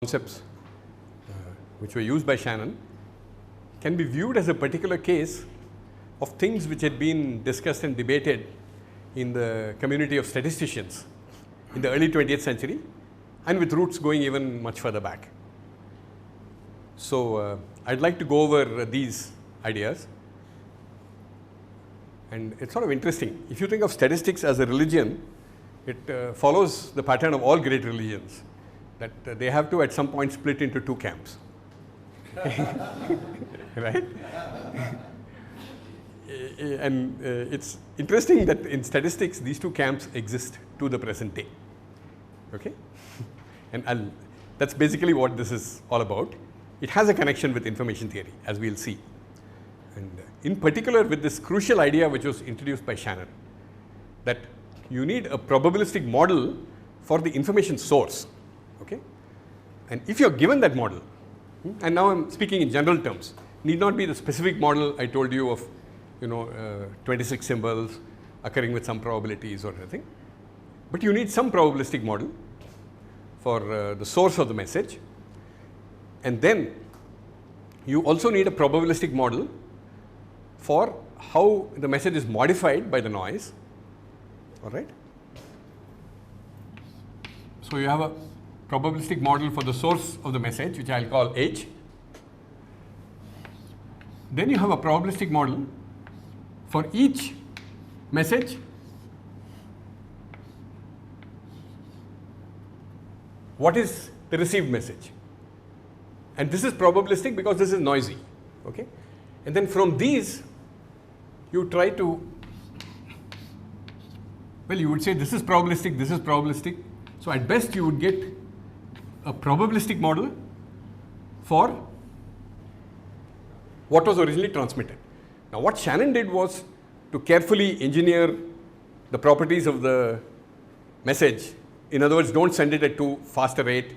concepts which were used by Shannon can be viewed as a particular case of things which had been discussed and debated in the community of statisticians in the early 20th century and with roots going even much further back. So, I'd like to go over these ideas, and it's sort of interesting. If you think of statistics as a religion, it follows the pattern of all great religions, that they have to at some point split into two camps. Right? And it's interesting that in statistics these two camps exist to the present day. Okay? And that's basically what this is all about. It has a connection with information theory, as we'll see. And in particular with this crucial idea which was introduced by Shannon, that you need a probabilistic model for the information source. Okay? And if you're given that model, and now I'm speaking in general terms, need not be the specific model I told you of 26 symbols occurring with some probabilities or anything, but you need some probabilistic model for the source of the message, and then you also need a probabilistic model for how the message is modified by the noise. All right. So, you have a probabilistic model for the source of the message, which I'll call H. Then you have a probabilistic model for each message what is the received message, and this is probabilistic because this is noisy. Okay? And then from these you try to, well, you would say this is probabilistic, this is probabilistic. So, at best you would get a probabilistic model for what was originally transmitted. Now, what Shannon did was to carefully engineer the properties of the message. In other words, don't send it at too fast a rate,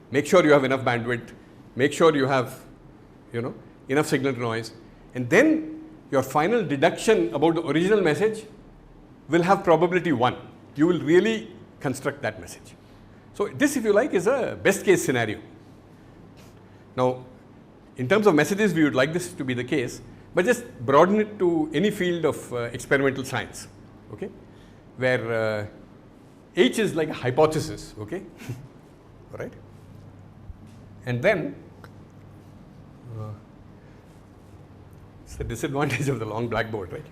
make sure you have enough bandwidth, make sure you have enough signal to noise, and then your final deduction about the original message will have probability 1. You will really construct that message. So, this, if you like, is a best case scenario. Now, in terms of messages, we would like this to be the case, but just broaden it to any field of experimental science, okay, where H is like a hypothesis, okay, all right, and then it's the disadvantage of the long blackboard, right?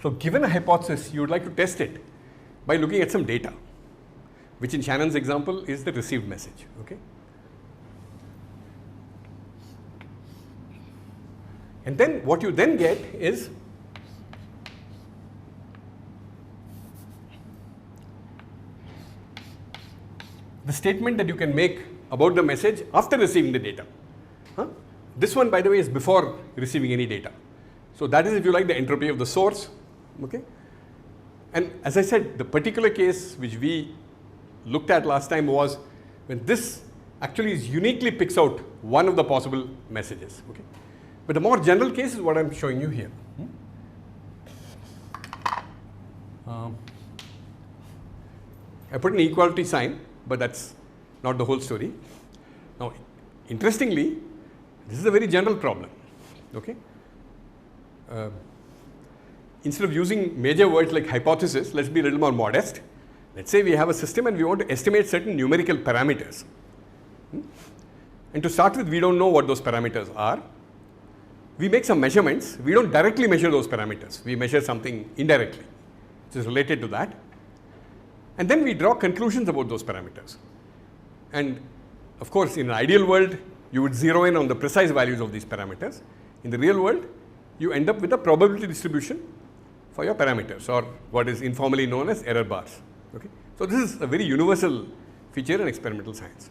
So, given a hypothesis, you would like to test it by looking at some data, which in Shannon's example is the received message. Okay? And then what you then get is the statement that you can make about the message after receiving the data. This one, by the way, is before receiving any data. So, that is, if you like, the entropy of the source. Okay? And as I said, the particular case which we looked at last time was when this actually is uniquely picks out one of the possible messages. Okay? But the more general case is what I am showing you here. I put an equality sign, but that's not the whole story. Now, interestingly, this is a very general problem. Okay? Instead of using major words like hypothesis, let's be a little more modest. Let's say we have a system and we want to estimate certain numerical parameters. And to start with, we don't know what those parameters are. We make some measurements. We don't directly measure those parameters. We measure something indirectly, which is related to that. And then we draw conclusions about those parameters. And of course, in an ideal world, you would zero in on the precise values of these parameters. In the real world, you end up with a probability distribution for your parameters, or what is informally known as error bars. Okay? So, this is a very universal feature in experimental science.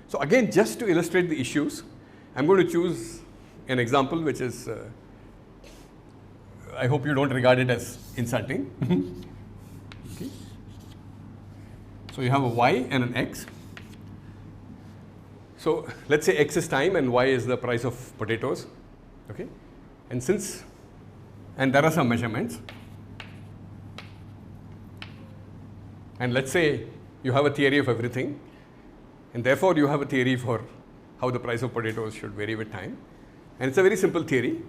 So, again, just to illustrate the issues, I am going to choose an example which is, I hope you don't regard it as insulting. Okay. So, you have a y and an x. So, let us say x is time and y is the price of potatoes. Okay. And since and there are some measurements. And let's say you have a theory of everything, and therefore you have a theory for how the price of potatoes should vary with time. And it's a very simple theory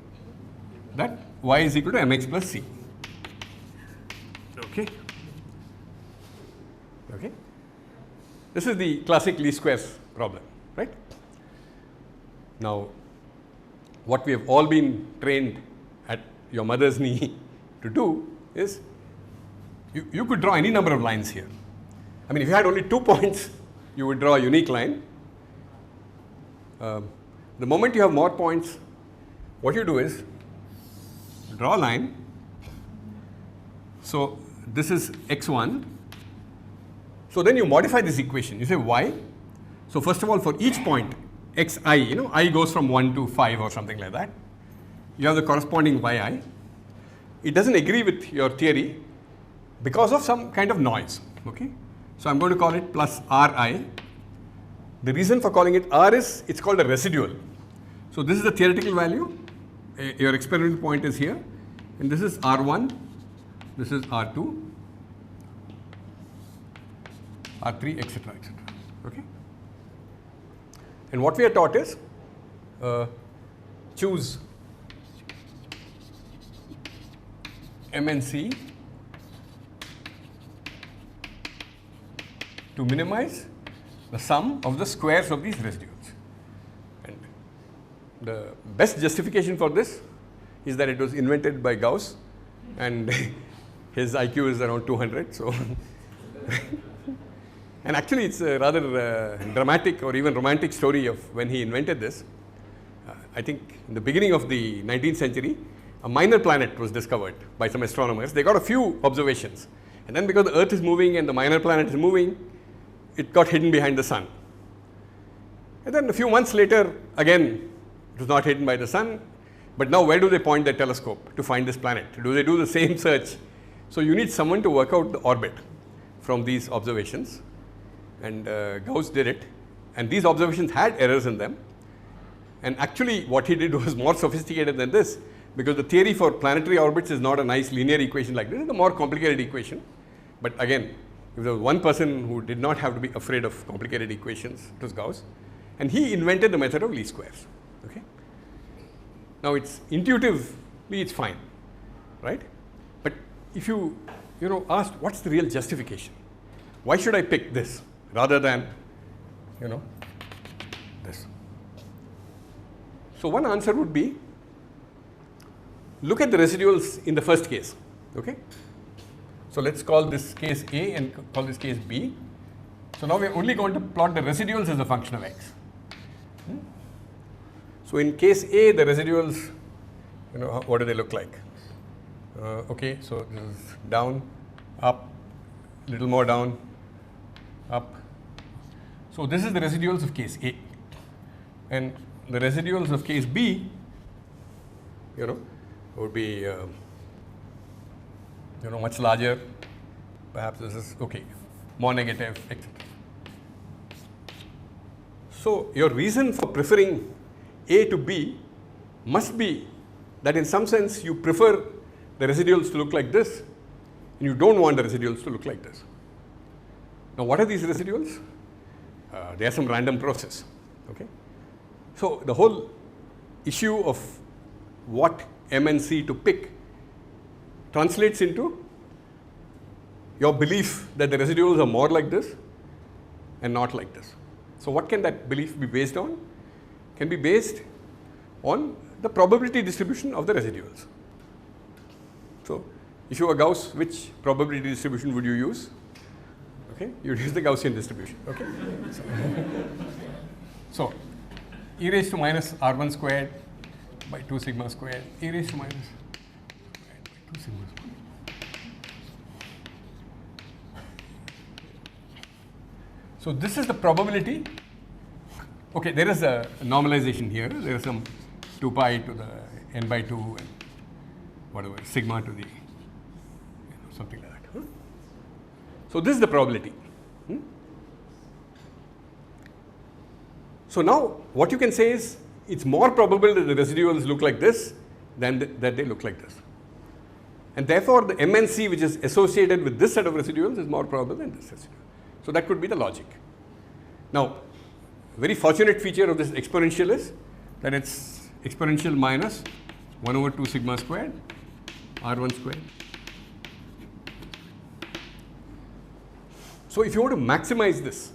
that y is equal to mx plus c. Okay. Okay. This is the classic least squares problem, right? Now, what we have all been trained at your mother's knee to do is you could draw any number of lines here. I mean, if you had only 2 points, you would draw a unique line. The moment you have more points, what you do is draw a line. So this is x1. So then you modify this equation. You say y. So first of all, for each point, xi, I goes from 1 to 5 or something like that. You have the corresponding yi. It doesn't agree with your theory because of some kind of noise. Okay. So I'm going to call it plus ri. The reason for calling it r is it's called a residual. So this is the theoretical value. Your experimental point is here, and this is r1, this is r2, r3, etc., etc. Okay. And what we are taught is choose M and C to minimize the sum of the squares of these residuals. And the best justification for this is that it was invented by Gauss, and his IQ is around 200. So, and actually, it's a rather dramatic or even romantic story of when he invented this. I think in the beginning of the 19th century, a minor planet was discovered by some astronomers. They got a few observations, and then because the Earth is moving and the minor planet is moving, it got hidden behind the sun. And then a few months later, again, it was not hidden by the sun. But now where do they point their telescope to find this planet? Do they do the same search? So you need someone to work out the orbit from these observations. And Gauss did it. And these observations had errors in them. And actually what he did was more sophisticated than this, because the theory for planetary orbits is not a nice linear equation like this. It's a more complicated equation. But again, if there was one person who did not have to be afraid of complicated equations, it was Gauss. And he invented the method of least squares. Okay. Now it's intuitively it's fine, right? But if you asked what's the real justification? Why should I pick this rather than this? So one answer would be, look at the residuals in the first case. Okay. So let's call this case A and call this case B. So now we are only going to plot the residuals as a function of x. So in case A, the residuals, what do they look like? Okay, so this is down, up, little more down, up. So this is the residuals of case A. And the residuals of case B, would be much larger. Perhaps this is okay, more negative, etc. So your reason for preferring A to B must be that in some sense you prefer the residuals to look like this, and you don't want the residuals to look like this. Now what are these residuals? They are some random process. Okay. So the whole issue of what M and C to pick translates into your belief that the residuals are more like this and not like this. So what can that belief be based on? Can be based on the probability distribution of the residuals. So if you were Gauss, which probability distribution would you use? Okay, you would use the Gaussian distribution. Okay. So e raised to minus r1 squared by 2 sigma squared, e raised to minus squared by 2 sigma squared. So this is the probability. Okay, there is a normalization here. There is some 2 pi to the n by 2 and whatever, sigma to the something like that. So this is the probability. So now what you can say is it's more probable that the residuals look like this than that they look like this. And therefore, the MNC which is associated with this set of residuals is more probable than this residual. So that could be the logic. Now, very fortunate feature of this exponential is that it's exponential minus 1 over 2 sigma squared R1 squared. So if you want to maximize this,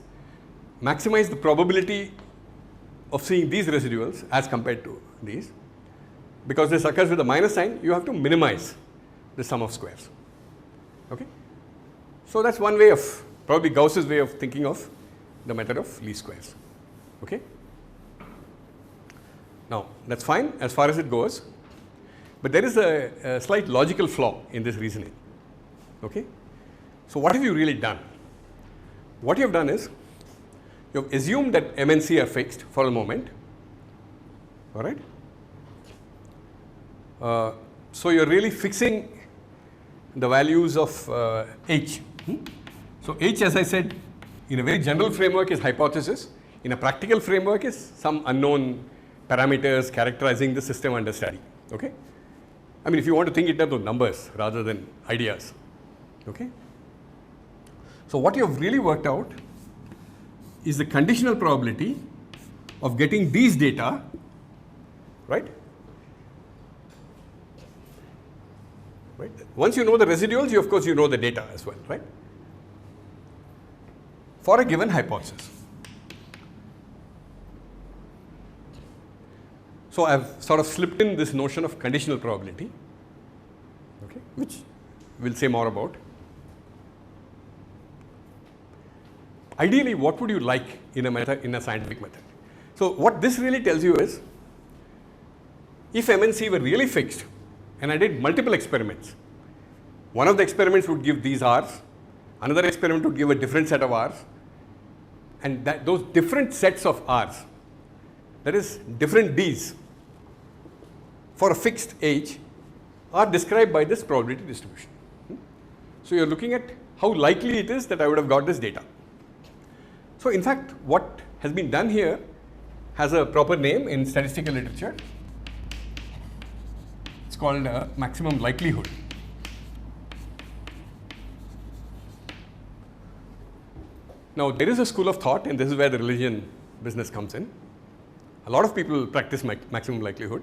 maximize the probability of seeing these residuals as compared to these, because this occurs with a minus sign, you have to minimize the sum of squares. Okay? So that's one way of, probably Gauss's way of thinking of the method of least squares. Okay? Now, that's fine as far as it goes, but there is a slight logical flaw in this reasoning. Okay? So what have you really done? What you have done is, you have assumed that MNC are fixed for a moment, all right? So you're really fixing the values of H. So H, as I said, in a very general framework is hypothesis. In a practical framework is some unknown parameters characterizing the system under study. Okay? I mean, if you want to think in terms of numbers rather than ideas. Okay? So what you have really worked out is the conditional probability of getting these data, right? Right? Once you know the residuals, you of course you know the data as well, right? For a given hypothesis. So I've sort of slipped in this notion of conditional probability, okay, which we'll say more about. Ideally, what would you like in a method, in a scientific method? So what this really tells you is, if MNC were really fixed, and I did multiple experiments, one of the experiments would give these R's, another experiment would give a different set of R's, and those different sets of R's, that is different D's, for a fixed H, are described by this probability distribution. So you're looking at how likely it is that I would have got this data. So in fact, what has been done here has a proper name in statistical literature. It's called maximum likelihood. Now there is a school of thought, and this is where the religion business comes in. A lot of people practice maximum likelihood,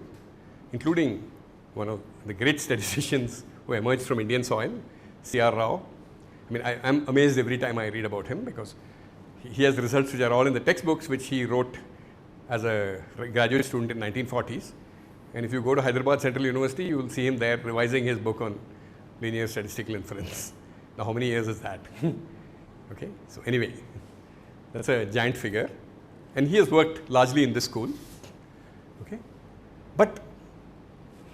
including one of the great statisticians who emerged from Indian soil, C.R. Rao. I mean, I'm amazed every time I read about him, because he has results which are all in the textbooks which he wrote as a graduate student in 1940s. And if you go to Hyderabad Central University, you will see him there revising his book on linear statistical inference. Now, how many years is that? Okay, so anyway, that's a giant figure. And he has worked largely in this school. Okay, but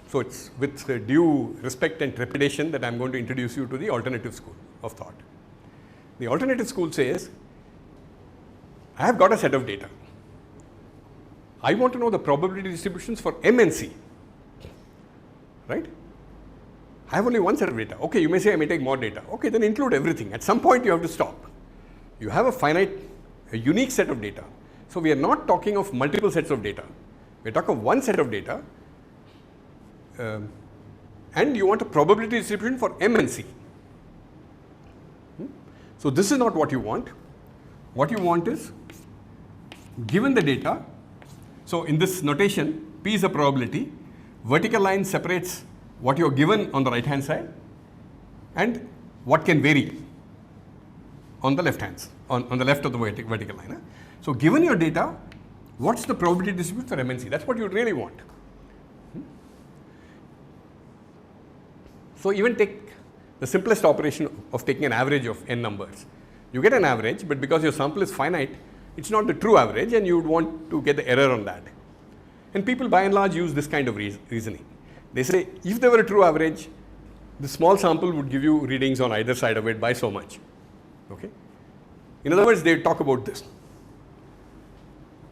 so it's with due respect and trepidation that I'm going to introduce you to the alternative school of thought. The alternative school says, I have got a set of data. I want to know the probability distributions for MNC, right? I have only one set of data. Okay, you may say I may take more data. Okay, then include everything. At some point you have to stop. You have a unique set of data. So we are not talking of multiple sets of data. We are talking of one set of data, and you want a probability distribution for MNC. So this is not what you want. What you want is, given the data, so in this notation, P is a probability, vertical line separates what you are given on the right hand side and what can vary on the left hand, on the left of the vertical line. So given your data, what's the probability distribution for MNC? That's what you really want. So even take the simplest operation of taking an average of n numbers. You get an average, but because your sample is finite, it's not the true average, and you would want to get the error on that. And people by and large use this kind of reasoning. They say, if there were a true average, the small sample would give you readings on either side of it by so much. Okay? In other words, they talk about this.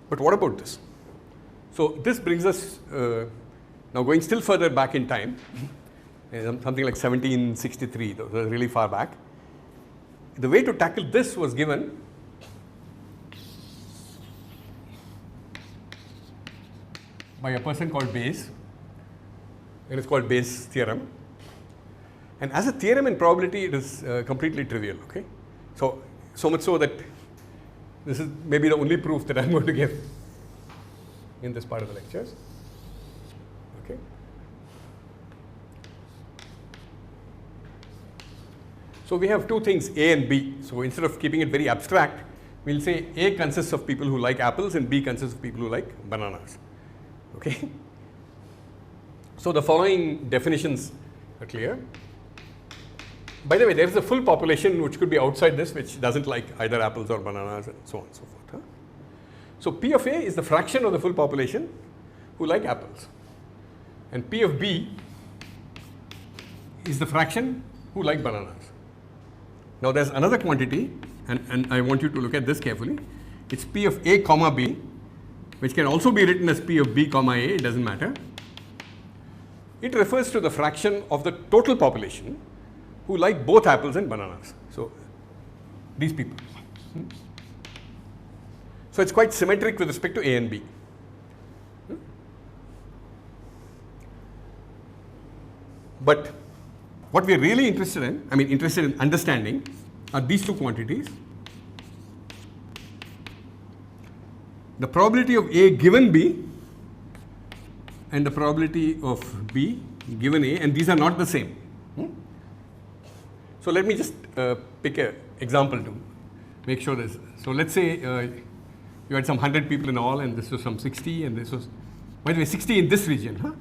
But what about this? So this brings us, now going still further back in time, something like 1763, those are really far back. The way to tackle this was given by a person called Bayes. It is called Bayes' theorem. And as a theorem in probability, it is completely trivial. Okay, so much so that this is maybe the only proof that I'm going to give in this part of the lectures. Okay. So we have two things, A and B. So instead of keeping it very abstract, we'll say A consists of people who like apples and B consists of people who like bananas. Okay. So the following definitions are clear. By the way, there is a full population which could be outside this, which doesn't like either apples or bananas and so on and so forth. Huh? So P of A is the fraction of the full population who like apples. And P of B is the fraction who like bananas. Now there's another quantity, and I want you to look at this carefully. It's P of A comma B, which can also be written as P of B comma A, it doesn't matter. It refers to the fraction of the total population who like both apples and bananas. So these people. So it's quite symmetric with respect to A and B. But what we are really interested in, understanding are these two quantities. The probability of A given B and the probability of B given A, and these are not the same. So let me just pick an example to make sure this. So let's say you had some 100 people in all, and this was some 60, and this was, by the way, 60 in this region, huh?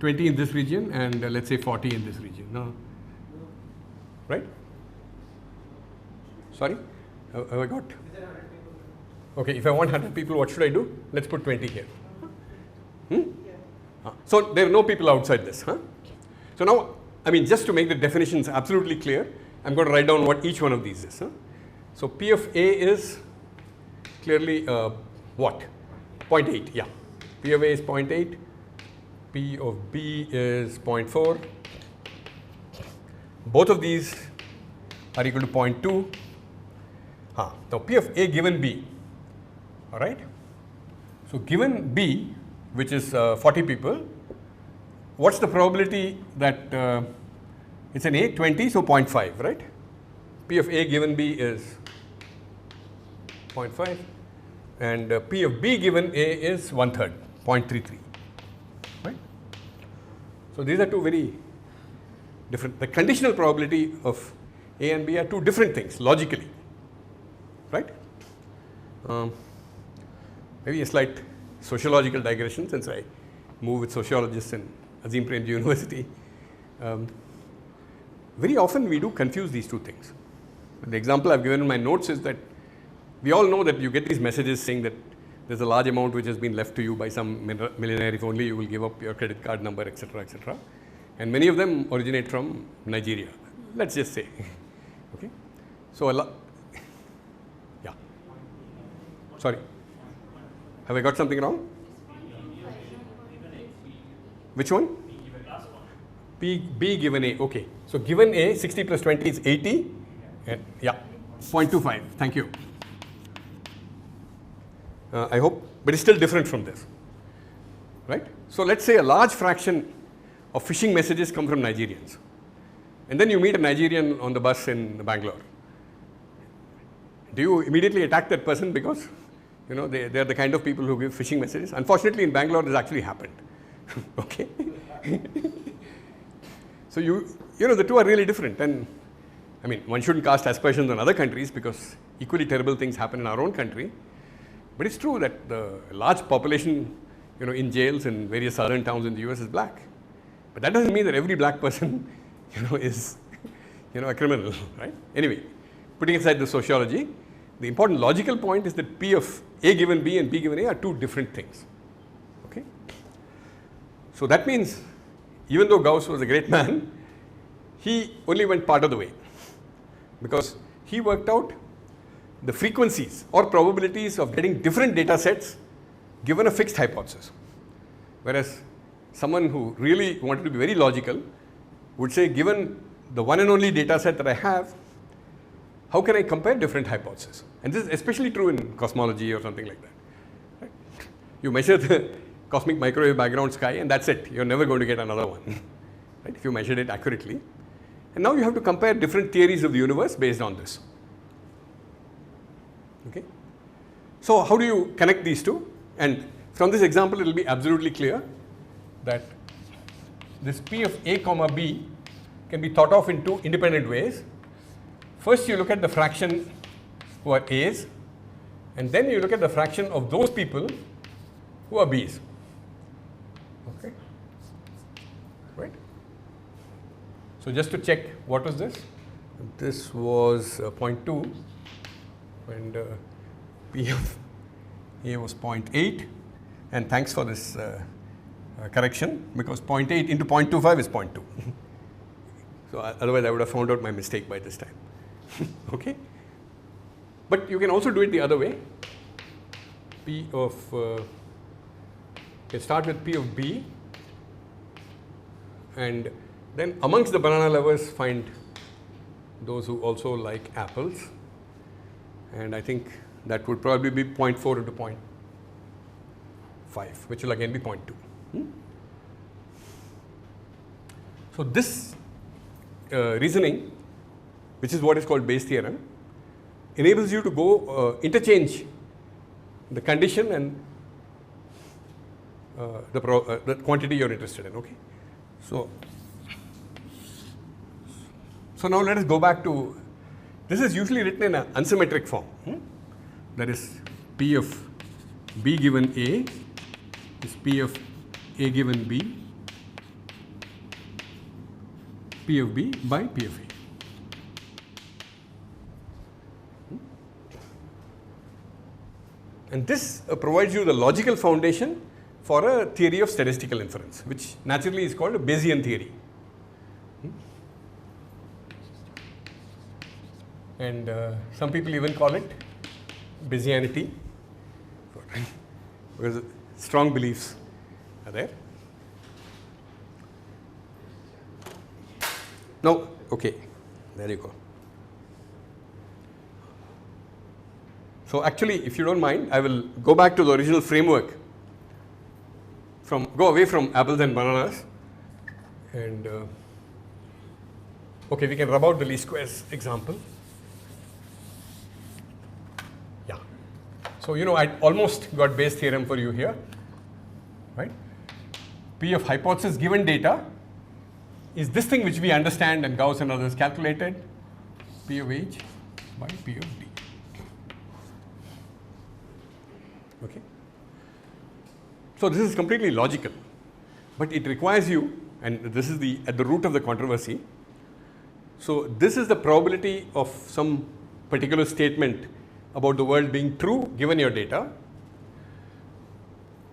20 in this region, and let's say 40 in this region. No, right? Sorry, have I got? Okay, if I want 100 people, what should I do? Let's put 20 here. So there are no people outside this, huh? So now, just to make the definitions absolutely clear, I'm going to write down what each one of these is. Huh? So P of A is clearly what? 0.8, yeah. P of A is 0.8. P of B is 0.4. Both of these are equal to 0.2. Now P of A given B, all right? So given B, which is 40 people, what's the probability that it's an A, 20, so 0.5, right? P of A given B is 0.5, and P of B given A is 1/3, 0.33, right? So these are two very different. The conditional probability of A and B are two different things logically, right? Maybe a slight sociological digression, since I move with sociologists in Azim Premji University. Very often we do confuse these two things. The example I've given in my notes is that we all know that you get these messages saying that there's a large amount which has been left to you by some millionaire, if only you will give up your credit card number, etc., etc. And many of them originate from Nigeria, let's just say. Okay. So yeah. Sorry. Have I got something wrong? Which one? B given A, okay. So given A, 60 plus 20 is 80. And yeah, 0.25, thank you. I hope, but it's still different from this, right? So let's say a large fraction of phishing messages come from Nigerians. And then you meet a Nigerian on the bus in Bangalore. Do you immediately attack that person because, they are the kind of people who give phishing messages? Unfortunately, in Bangalore, this actually happened. Okay. So the two are really different, and one shouldn't cast aspersions on other countries because equally terrible things happen in our own country. But it's true that the large population, in jails in various southern towns in the US is black. But that doesn't mean that every black person, is, a criminal, right? Anyway, putting aside the sociology, the important logical point is that P of A given B and B given A are two different things. Okay. So that means, even though Gauss was a great man, he only went part of the way, because he worked out the frequencies or probabilities of getting different data sets given a fixed hypothesis. Whereas someone who really wanted to be very logical would say, given the one and only data set that I have, how can I compare different hypotheses? And this is especially true in cosmology or something like that. Right? You measure the cosmic microwave background sky and that's it. You're never going to get another one. right, if you measured it accurately. And now you have to compare different theories of the universe based on this. Okay. So how do you connect these two? And from this example, it will be absolutely clear that this P of A comma B can be thought of in two independent ways. First, you look at the fraction who are A's, and then you look at the fraction of those people who are B's. Okay. Right. So just to check, what was this? This was 0.2, and P of A was 0.8, and thanks for this correction, because 0.8 into 0.25 is 0.2. So otherwise I would have found out my mistake by this time. Okay. But you can also do it the other way. P of, you start with P of B, and then amongst the banana lovers find those who also like apples, and I think that would probably be 0.4 into 0.5, which will again be 0.2. So this reasoning, which is what is called Bayes' theorem, enables you to go interchange the condition and the quantity you are interested in. Okay. So now let us go back to, this is usually written in an unsymmetric form. That is, P of B given A is P of A given B, P of B by P of A. And this provides you the logical foundation for a theory of statistical inference, which naturally is called a Bayesian theory. And some people even call it Bayesianity, because strong beliefs are there. Now, okay, there you go. So actually, if you don't mind, I will go back to the original framework, go away from apples and bananas, and okay, we can rub out the least squares example. Yeah. So I almost got Bayes' theorem for you here, right? P of hypothesis given data is this thing which we understand and Gauss and others calculated, P of H by P of D. Okay. So this is completely logical, but it requires you, and this is at the root of the controversy. So this is the probability of some particular statement about the world being true given your data.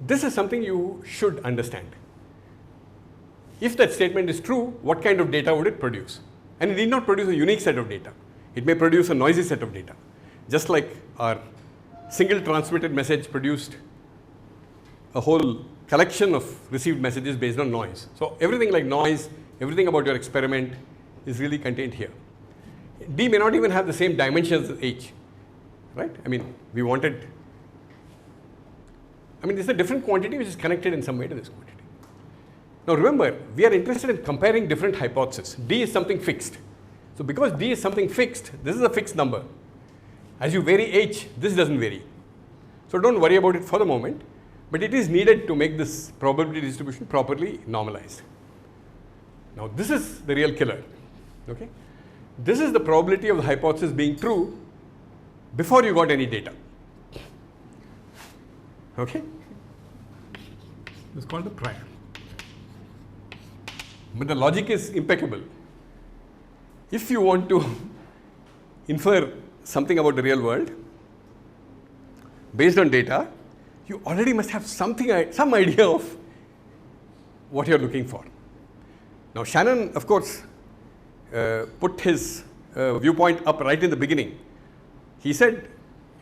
This is something you should understand. If that statement is true, what kind of data would it produce? And it need not produce a unique set of data. It may produce a noisy set of data, just like our single transmitted message produced a whole collection of received messages based on noise. So everything like noise, everything about your experiment is really contained here. D may not even have the same dimensions as H, right? I mean, it's a different quantity which is connected in some way to this quantity. Now remember, we are interested in comparing different hypotheses. D is something fixed. So because D is something fixed, this is a fixed number. As you vary H, this doesn't vary. So don't worry about it for the moment, but it is needed to make this probability distribution properly normalized. Now this is the real killer. Okay? This is the probability of the hypothesis being true before you got any data. Okay? This is called the prior. But the logic is impeccable. If you want to infer something about the real world based on data, you already must have some idea of what you're looking for. Now Shannon, of course, put his viewpoint up right in the beginning. He said,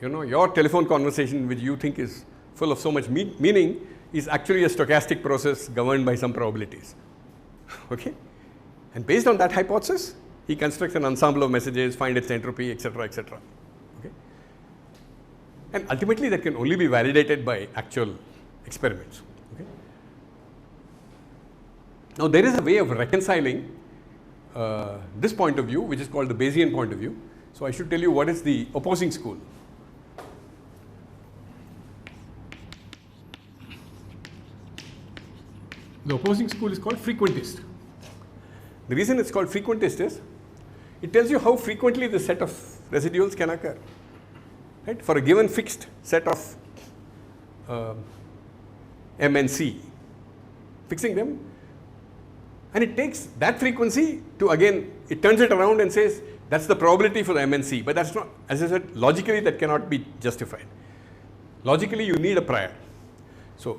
your telephone conversation, which you think is full of so much meaning, is actually a stochastic process governed by some probabilities. Okay? And based on that hypothesis, he constructs an ensemble of messages, find its entropy, etc., etc. Okay? And ultimately, that can only be validated by actual experiments. Okay? Now there is a way of reconciling this point of view, which is called the Bayesian point of view. So I should tell you what is the opposing school. The opposing school is called frequentist. The reason it's called frequentist is it tells you how frequently the set of residuals can occur. Right? For a given fixed set of M and C, fixing them, and it takes that frequency to, again, it turns it around and says that's the probability for the M and C, but that's not, as I said, logically that cannot be justified. Logically you need a prior. So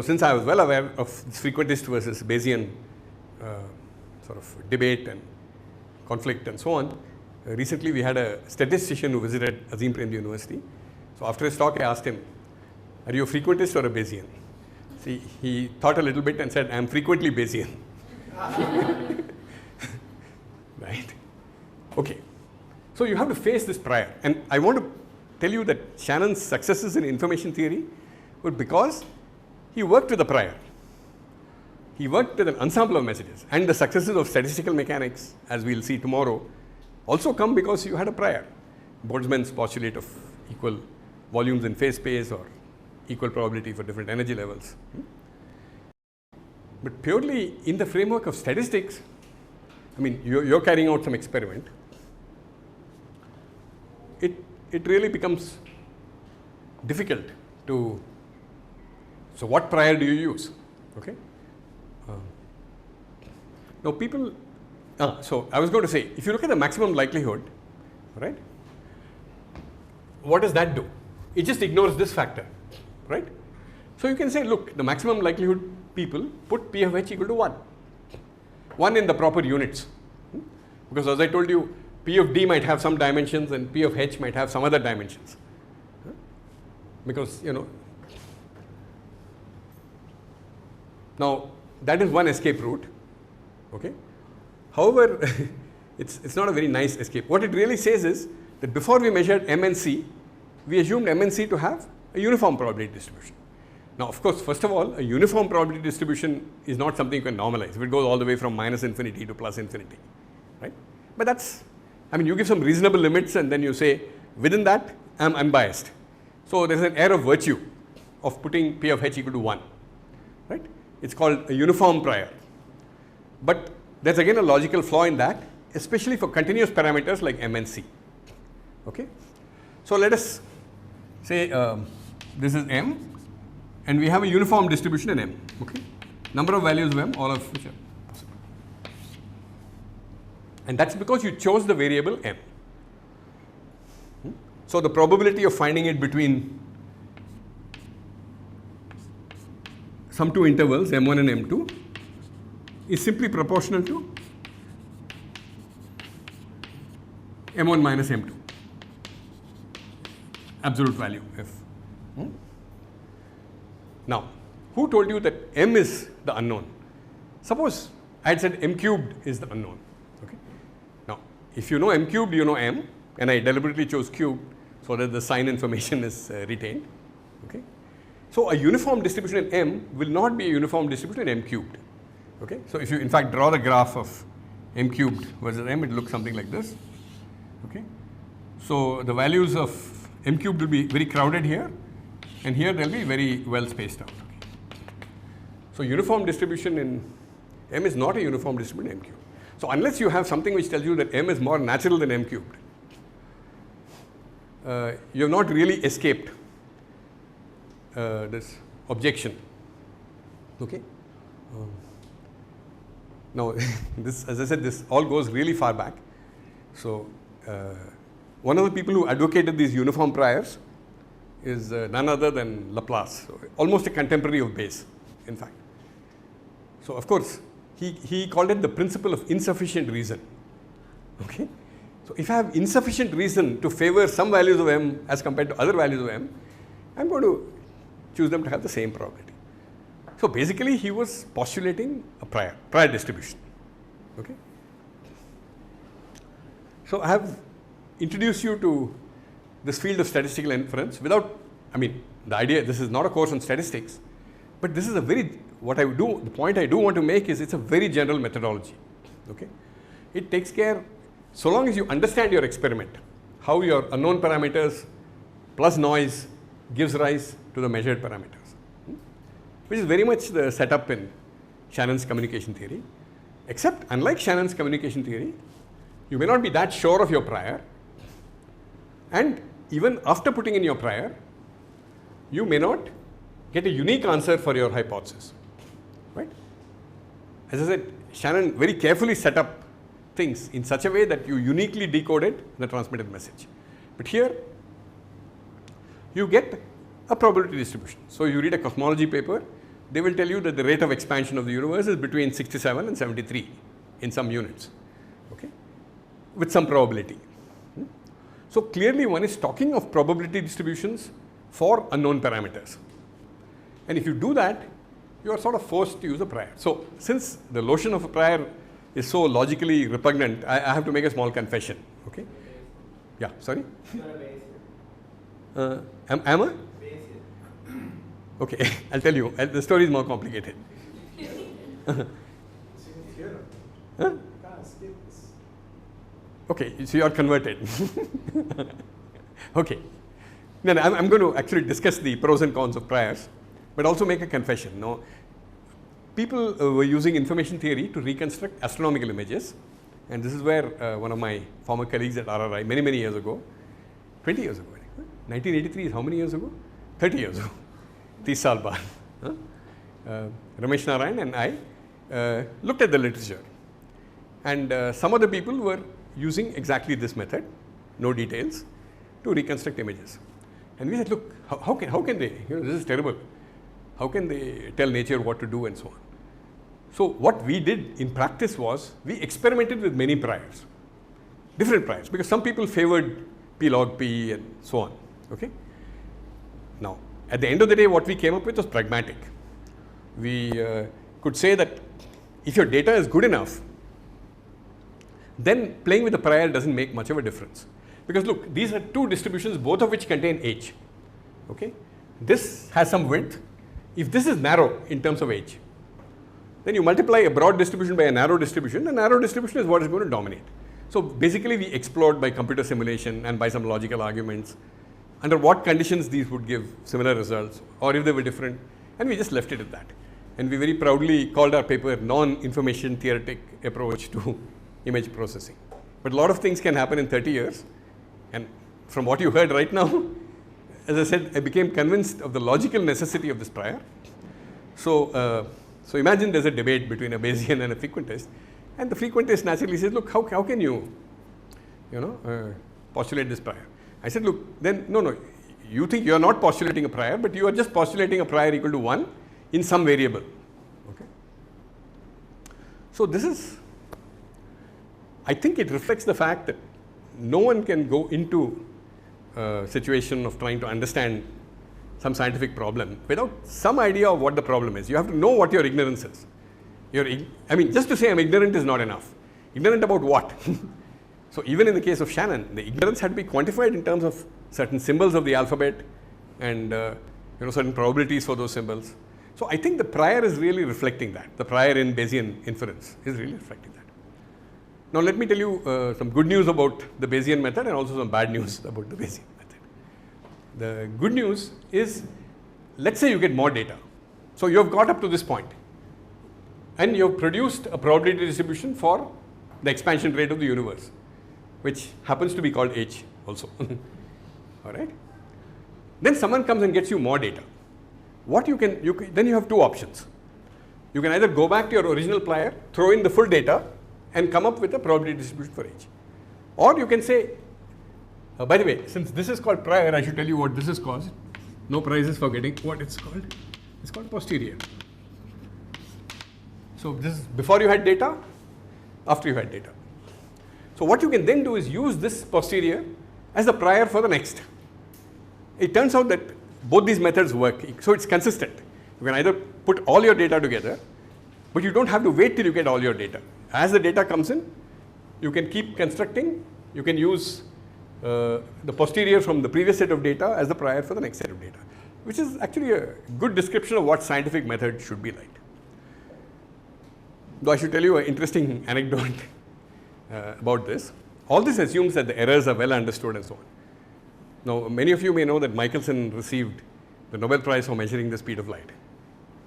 since I was well aware of this frequentist versus Bayesian sort of debate and conflict and so on, recently we had a statistician who visited Azim Premji University. So after his talk I asked him, are you a frequentist or a Bayesian? See, he thought a little bit and said, I am frequently Bayesian. Right? Okay. So you have to face this prior. And I want to tell you that Shannon's successes in information theory were because he worked with a prior. He worked with an ensemble of messages. And the successes of statistical mechanics, as we will see tomorrow, also come because you had a prior. Boltzmann's postulate of equal volumes in phase space or equal probability for different energy levels. But purely in the framework of statistics, I mean, you're carrying out some experiment. It really becomes difficult to, so what prior do you use? Okay. Now people, so I was going to say, if you look at the maximum likelihood, right, what does that do? It just ignores this factor, right? So you can say, look, the maximum likelihood people put P of H equal to 1. 1 in the proper units. Because as I told you, P of D might have some dimensions and P of H might have some other dimensions. Because, you know, now that is one escape route. Okay. However, it's not a very nice escape. What it really says is that before we measured M and C, we assumed M and C to have a uniform probability distribution. Now, of course, first of all, a uniform probability distribution is not something you can normalize. If it goes all the way from minus infinity to plus infinity, right? But that's, I mean, you give some reasonable limits and then you say, within that, I'm unbiased. So there's an air of virtue of putting P of H equal to 1, right? It's called a uniform prior. But there's again a logical flaw in that, especially for continuous parameters like M and C. Okay? So let us say this is M and we have a uniform distribution in M. Okay? Number of values of M, all of which are possible. And that's because you chose the variable M. So the probability of finding it between some two intervals, M1 and M2, is simply proportional to M1 minus M2, absolute value F. Now, who told you that M is the unknown? Suppose I had said M cubed is the unknown. Okay. Now, if you know M cubed, you know M, and I deliberately chose cubed so that the sign information is retained. Okay. So a uniform distribution in M will not be a uniform distribution in M cubed. Okay. So if you in fact draw the graph of M cubed versus M, it looks something like this. Okay. So the values of M cubed will be very crowded here, and here they'll be very well spaced out. Okay. So uniform distribution in M is not a uniform distribution in M cubed. So unless you have something which tells you that M is more natural than M cubed, you have not really escaped this objection. Okay. Now, this, as I said, this all goes really far back. So, one of the people who advocated these uniform priors is none other than Laplace, so almost a contemporary of Bayes, in fact. So, of course, he called it the principle of insufficient reason. Okay. So, if I have insufficient reason to favor some values of M as compared to other values of M, I'm going to choose them to have the same probability. So basically, he was postulating a prior distribution. Okay. So I have introduced you to this field of statistical inference without, I mean, the idea, this is not a course on statistics, but this is a very the point I do want to make is it's a very general methodology. Okay? It takes care, so long as you understand your experiment, how your unknown parameters plus noise gives rise to the measured parameters, which is very much the setup in Shannon's communication theory. Except, unlike Shannon's communication theory, you may not be that sure of your prior, and even after putting in your prior, you may not get a unique answer for your hypothesis, right? As I said, Shannon very carefully set up things in such a way that you uniquely decoded the transmitted message. But here, you get a probability distribution. So you read a cosmology paper, they will tell you that the rate of expansion of the universe is between 67 and 73 in some units, okay, with some probability. So clearly one is talking of probability distributions for unknown parameters. And if you do that, you are sort of forced to use a prior. So since the notion of a prior is so logically repugnant, I have to make a small confession, okay? Yeah, sorry? Am I? Okay, I'll tell you. The story is more complicated. Huh? Okay, so you are converted. Okay. Then I'm going to actually discuss the pros and cons of priors, but also make a confession. No, people were using information theory to reconstruct astronomical images, and this is where one of my former colleagues at RRI, many years ago, 20 years ago, 1983 is how many years ago? 30 years ago. 30 saal baad. Ramesh Narayan and I looked at the literature, and some of the people were using exactly this method, no details, to reconstruct images. And we said, look, how can they, this is terrible. How can they tell nature what to do and so on? So what we did in practice was, we experimented with many priors, different priors, because some people favored P log P and so on, okay? Now, at the end of the day, what we came up with was pragmatic. We could say that if your data is good enough, then playing with the prior doesn't make much of a difference. Because look, these are two distributions, both of which contain h, okay? This has some width. If this is narrow in terms of h, then you multiply a broad distribution by a narrow distribution, and narrow distribution is what is going to dominate. So basically we explored by computer simulation and by some logical arguments under what conditions these would give similar results, or if they were different, and we just left it at that. And we very proudly called our paper non-information theoretic approach to image processing. But a lot of things can happen in 30 years, and from what you heard right now, as I said, I became convinced of the logical necessity of this prior. So, so imagine there's a debate between a Bayesian and a frequentist, and the frequentist naturally says, look, how can you postulate this prior? I said, look, then no, you think you are not postulating a prior, but you are just postulating a prior equal to 1 in some variable, okay? So this is, I think it reflects the fact that no one can go into a situation of trying to understand some scientific problem without some idea of what the problem is. You have to know what your ignorance is. I mean, just to say I'm ignorant is not enough. Ignorant about what? So even in the case of Shannon, the ignorance had to be quantified in terms of certain symbols of the alphabet and certain probabilities for those symbols. So I think the prior is really reflecting that. The prior in Bayesian inference is really reflecting that. Now let me tell you some good news about the Bayesian method and also some bad news about the Bayesian method. The good news is, let's say you get more data. So you have got up to this point, and you have produced a probability distribution for the expansion rate of the universe, which happens to be called h also. All right. Then someone comes and gets you more data. What then you have two options. You can either go back to your original prior, throw in the full data, and come up with a probability distribution for h. Or you can say, by the way, since this is called prior, I should tell you what this is called. No prizes for getting what it's called. It's called posterior. So this is before you had data, after you had data. So what you can then do is use this posterior as the prior for the next. It turns out that both these methods work, so it's consistent. You can either put all your data together, but you don't have to wait till you get all your data. As the data comes in, you can keep constructing. You can use the posterior from the previous set of data as the prior for the next set of data, which is actually a good description of what scientific method should be like. Though I should tell you an interesting anecdote about this. All this assumes that the errors are well understood and so on. Now, many of you may know that Michelson received the Nobel Prize for measuring the speed of light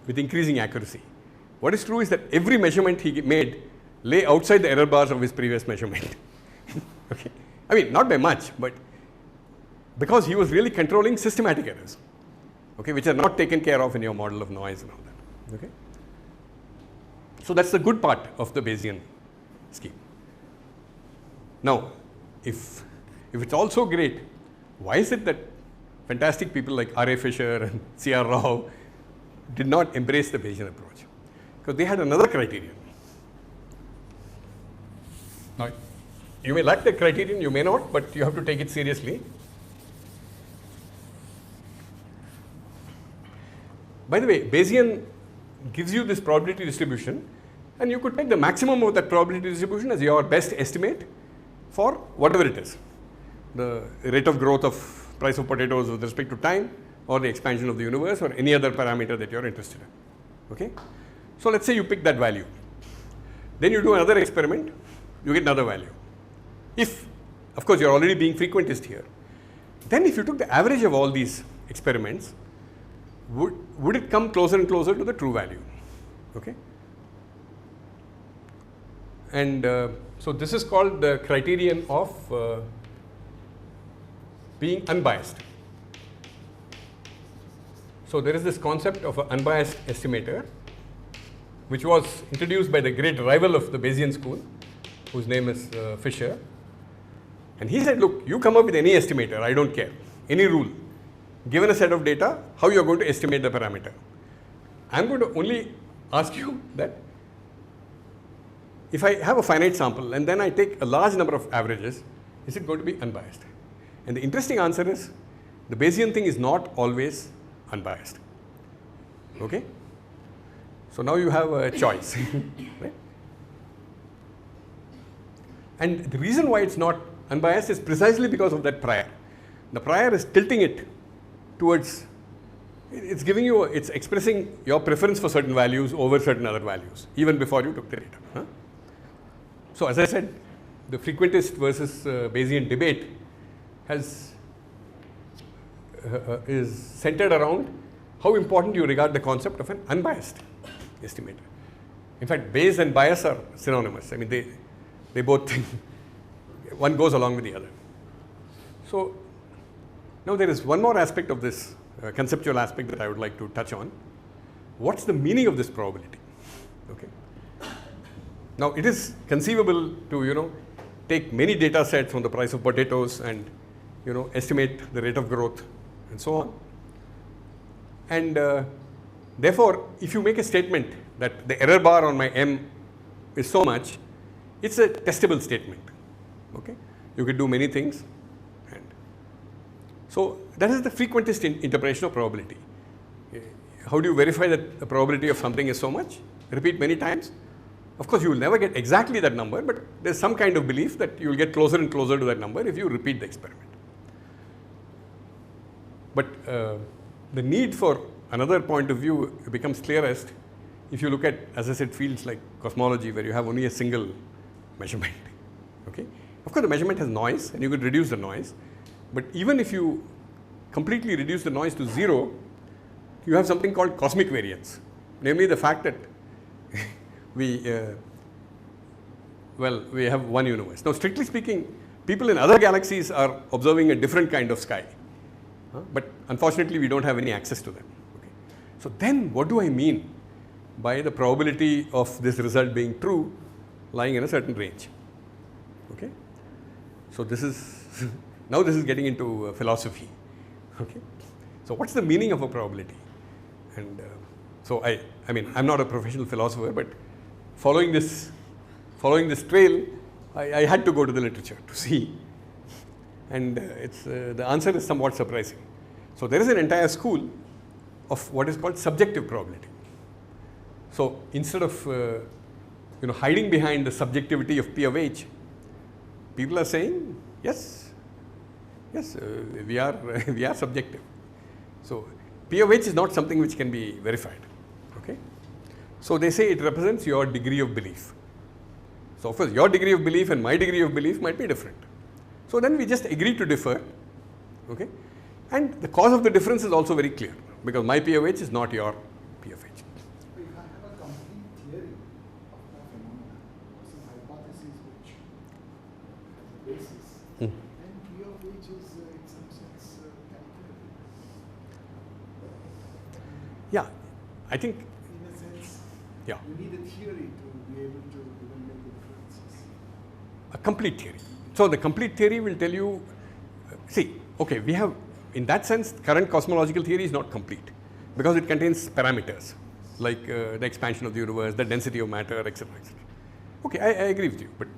with increasing accuracy. What is true is that every measurement he made lay outside the error bars of his previous measurement. Okay. I mean, not by much, but because he was really controlling systematic errors, okay, which are not taken care of in your model of noise and all that. Okay. So that's the good part of the Bayesian scheme. Now, if it's all so great, why is it that fantastic people like R.A. Fisher and C.R. Rao did not embrace the Bayesian approach? Because they had another criterion. Now, you may like the criterion, you may not, but you have to take it seriously. By the way, Bayesian gives you this probability distribution, and you could take the maximum of that probability distribution as your best estimate for whatever it is. The rate of growth of price of potatoes with respect to time, or the expansion of the universe, or any other parameter that you are interested in. Okay? So let's say you pick that value. Then you do another experiment, you get another value. If, of course, you are already being frequentist here. Then if you took the average of all these experiments, would it come closer and closer to the true value? Okay? And so this is called the criterion of being unbiased. So there is this concept of an unbiased estimator, which was introduced by the great rival of the Bayesian school, whose name is Fisher. And he said, look, you come up with any estimator, I don't care, any rule. Given a set of data, how you are going to estimate the parameter. I am going to only ask you that if I have a finite sample and then I take a large number of averages, is it going to be unbiased? And the interesting answer is, the Bayesian thing is not always unbiased. Okay? So now you have a choice. Right? And the reason why it's not unbiased is precisely because of that prior. The prior is tilting it towards, it's giving you, it's expressing your preference for certain values over certain other values, even before you took the data. Huh? So as I said, the frequentist versus Bayesian debate is centered around how important you regard the concept of an unbiased estimator. In fact, Bayes and bias are synonymous. I mean, they both, one goes along with the other. So now there is one more aspect of this conceptual aspect that I would like to touch on. What's the meaning of this probability? Okay. Now it is conceivable to, take many data sets on the price of potatoes and, estimate the rate of growth and so on. And therefore, if you make a statement that the error bar on my M is so much, it's a testable statement. Okay. You could do many things. And so that is the frequentist interpretation of probability. How do you verify that the probability of something is so much? Repeat many times. Of course, you will never get exactly that number, but there's some kind of belief that you will get closer and closer to that number if you repeat the experiment. But the need for another point of view becomes clearest if you look at, as I said, fields like cosmology, where you have only a single measurement. Okay? Of course, the measurement has noise, and you could reduce the noise. But even if you completely reduce the noise to zero, you have something called cosmic variance, namely the fact that we have one universe. Now, strictly speaking, people in other galaxies are observing a different kind of sky, but unfortunately, we don't have any access to them. Okay. So then, what do I mean by the probability of this result being true lying in a certain range? Okay. So this is now this is getting into philosophy. Okay. So what's the meaning of a probability? And so I mean, I'm not a professional philosopher, but following this trail, I had to go to the literature to see, and the answer is somewhat surprising. So there is an entire school of what is called subjective probability. So instead of hiding behind the subjectivity of P of H, people are saying yes, we are subjective. So P of H is not something which can be verified. Okay. So they say it represents your degree of belief. So of course your degree of belief and my degree of belief might be different. So then we just agree to differ, okay? And the cause of the difference is also very clear, because my P of H is not your P of H. So if I have a complete theory of the phenomena, some hypotheses which has a basis, then P of H is in some sense calculated. Yeah, I think. In a sense, yeah. You need a theory to be able to even make the differences. A complete theory. So the complete theory will tell you, see, okay, we have, in that sense, current cosmological theory is not complete, because it contains parameters, like the expansion of the universe, the density of matter, etc. etc. Okay, I agree with you, but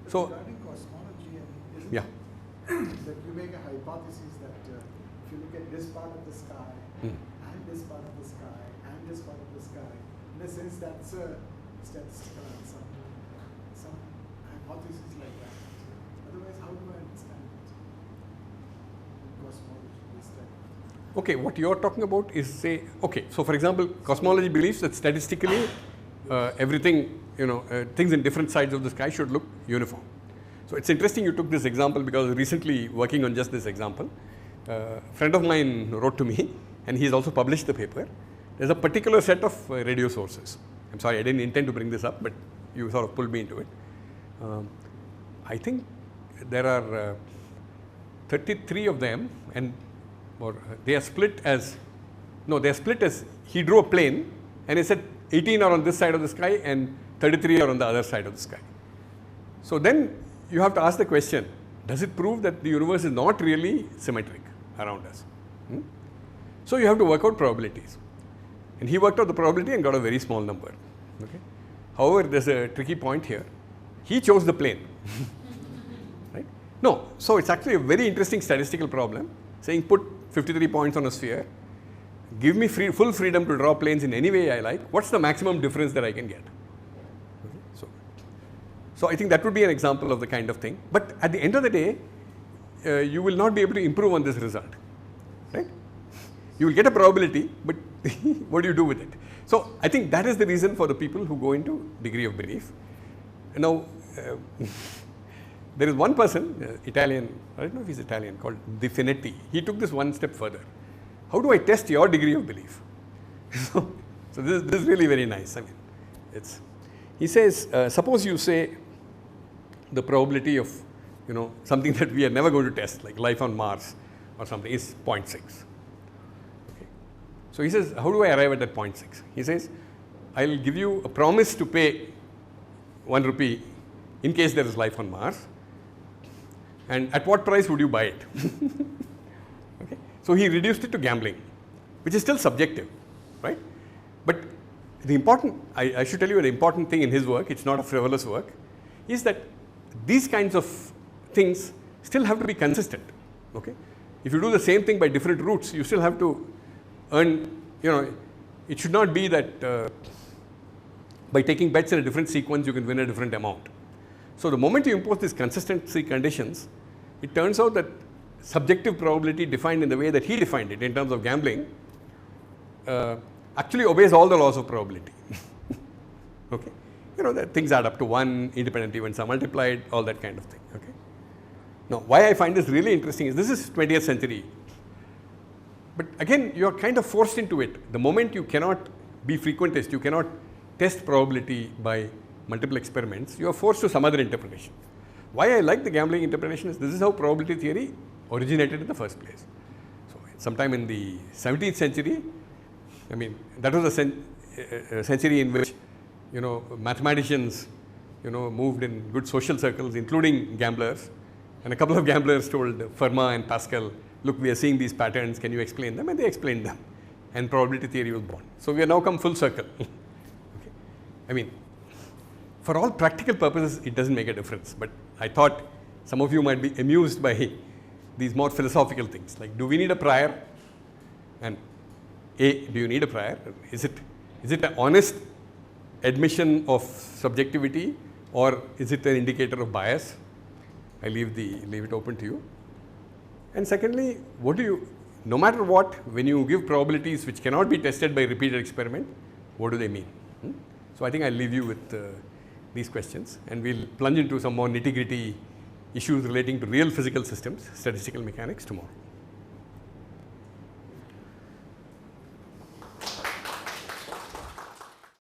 so regarding cosmology, isn't yeah. it that you make a hypothesis that if you look at this part of the sky, and this part of the sky, and this part of the sky, in a sense that's a statistical answer, some hypothesis like that. Otherwise, how do I understand it? Cosmology, this type of thing. Okay, what you are talking about is, say, okay, so for example, cosmology believes that statistically everything, things in different sides of the sky should look uniform. So it's interesting you took this example, because recently working on just this example, a friend of mine wrote to me, and he's also published the paper. There's a particular set of radio sources. I'm sorry, I didn't intend to bring this up, but you sort of pulled me into it. I think there are 33 of them, and they are split as, he drew a plane, and he said 18 are on this side of the sky and 33 are on the other side of the sky. So then you have to ask the question, does it prove that the universe is not really symmetric around us? So you have to work out probabilities. And he worked out the probability and got a very small number. Okay? However, there's a tricky point here. He chose the plane. Right? No, so it's actually a very interesting statistical problem, saying put 53 points on a sphere, give me full freedom to draw planes in any way I like, what's the maximum difference that I can get? Okay? So I think that would be an example of the kind of thing. But at the end of the day, you will not be able to improve on this result. Right? You will get a probability, but what do you do with it? So I think that is the reason for the people who go into degree of belief. Now, there is one person, Italian, I don't know if he's Italian, called Di Finetti. He took this one step further. How do I test your degree of belief? So this is really very nice. I mean, he says, suppose you say the probability of, something that we are never going to test, like life on Mars or something, is 0.6. Okay. So he says, how do I arrive at that 0.6? He says, I'll give you a promise to pay 1 rupee in case there is life on Mars. And at what price would you buy it? Okay. So he reduced it to gambling, which is still subjective, right? But the important, I should tell you, the important thing in his work, it's not a frivolous work, is that these kinds of things still have to be consistent. Okay? If you do the same thing by different routes, you still have to earn, it should not be that by taking bets in a different sequence, you can win a different amount. So the moment you impose these consistency conditions, it turns out that subjective probability defined in the way that he defined it in terms of gambling actually obeys all the laws of probability. Okay? That things add up to 1, independent events are multiplied, all that kind of thing. Okay? Now, why I find this really interesting is this is 20th century. But again, you are kind of forced into it. The moment you cannot be frequentist, you cannot test probability by multiple experiments, you are forced to some other interpretation. Why I like the gambling interpretation is this is how probability theory originated in the first place. So sometime in the 17th century, I mean, that was a century in which, mathematicians, moved in good social circles, including gamblers. And a couple of gamblers told Fermat and Pascal, look, we are seeing these patterns, can you explain them? And they explained them. And probability theory was born. So we have now come full circle. Okay. I mean, for all practical purposes, it doesn't make a difference. But I thought some of you might be amused by these more philosophical things. Like, do we need a prior? And do you need a prior? Is it an honest admission of subjectivity, or is it an indicator of bias? I leave it open to you. And secondly, no matter what, when you give probabilities which cannot be tested by repeated experiment, what do they mean? So I think I'll leave you with these questions, and we'll plunge into some more nitty-gritty issues relating to real physical systems, statistical mechanics tomorrow.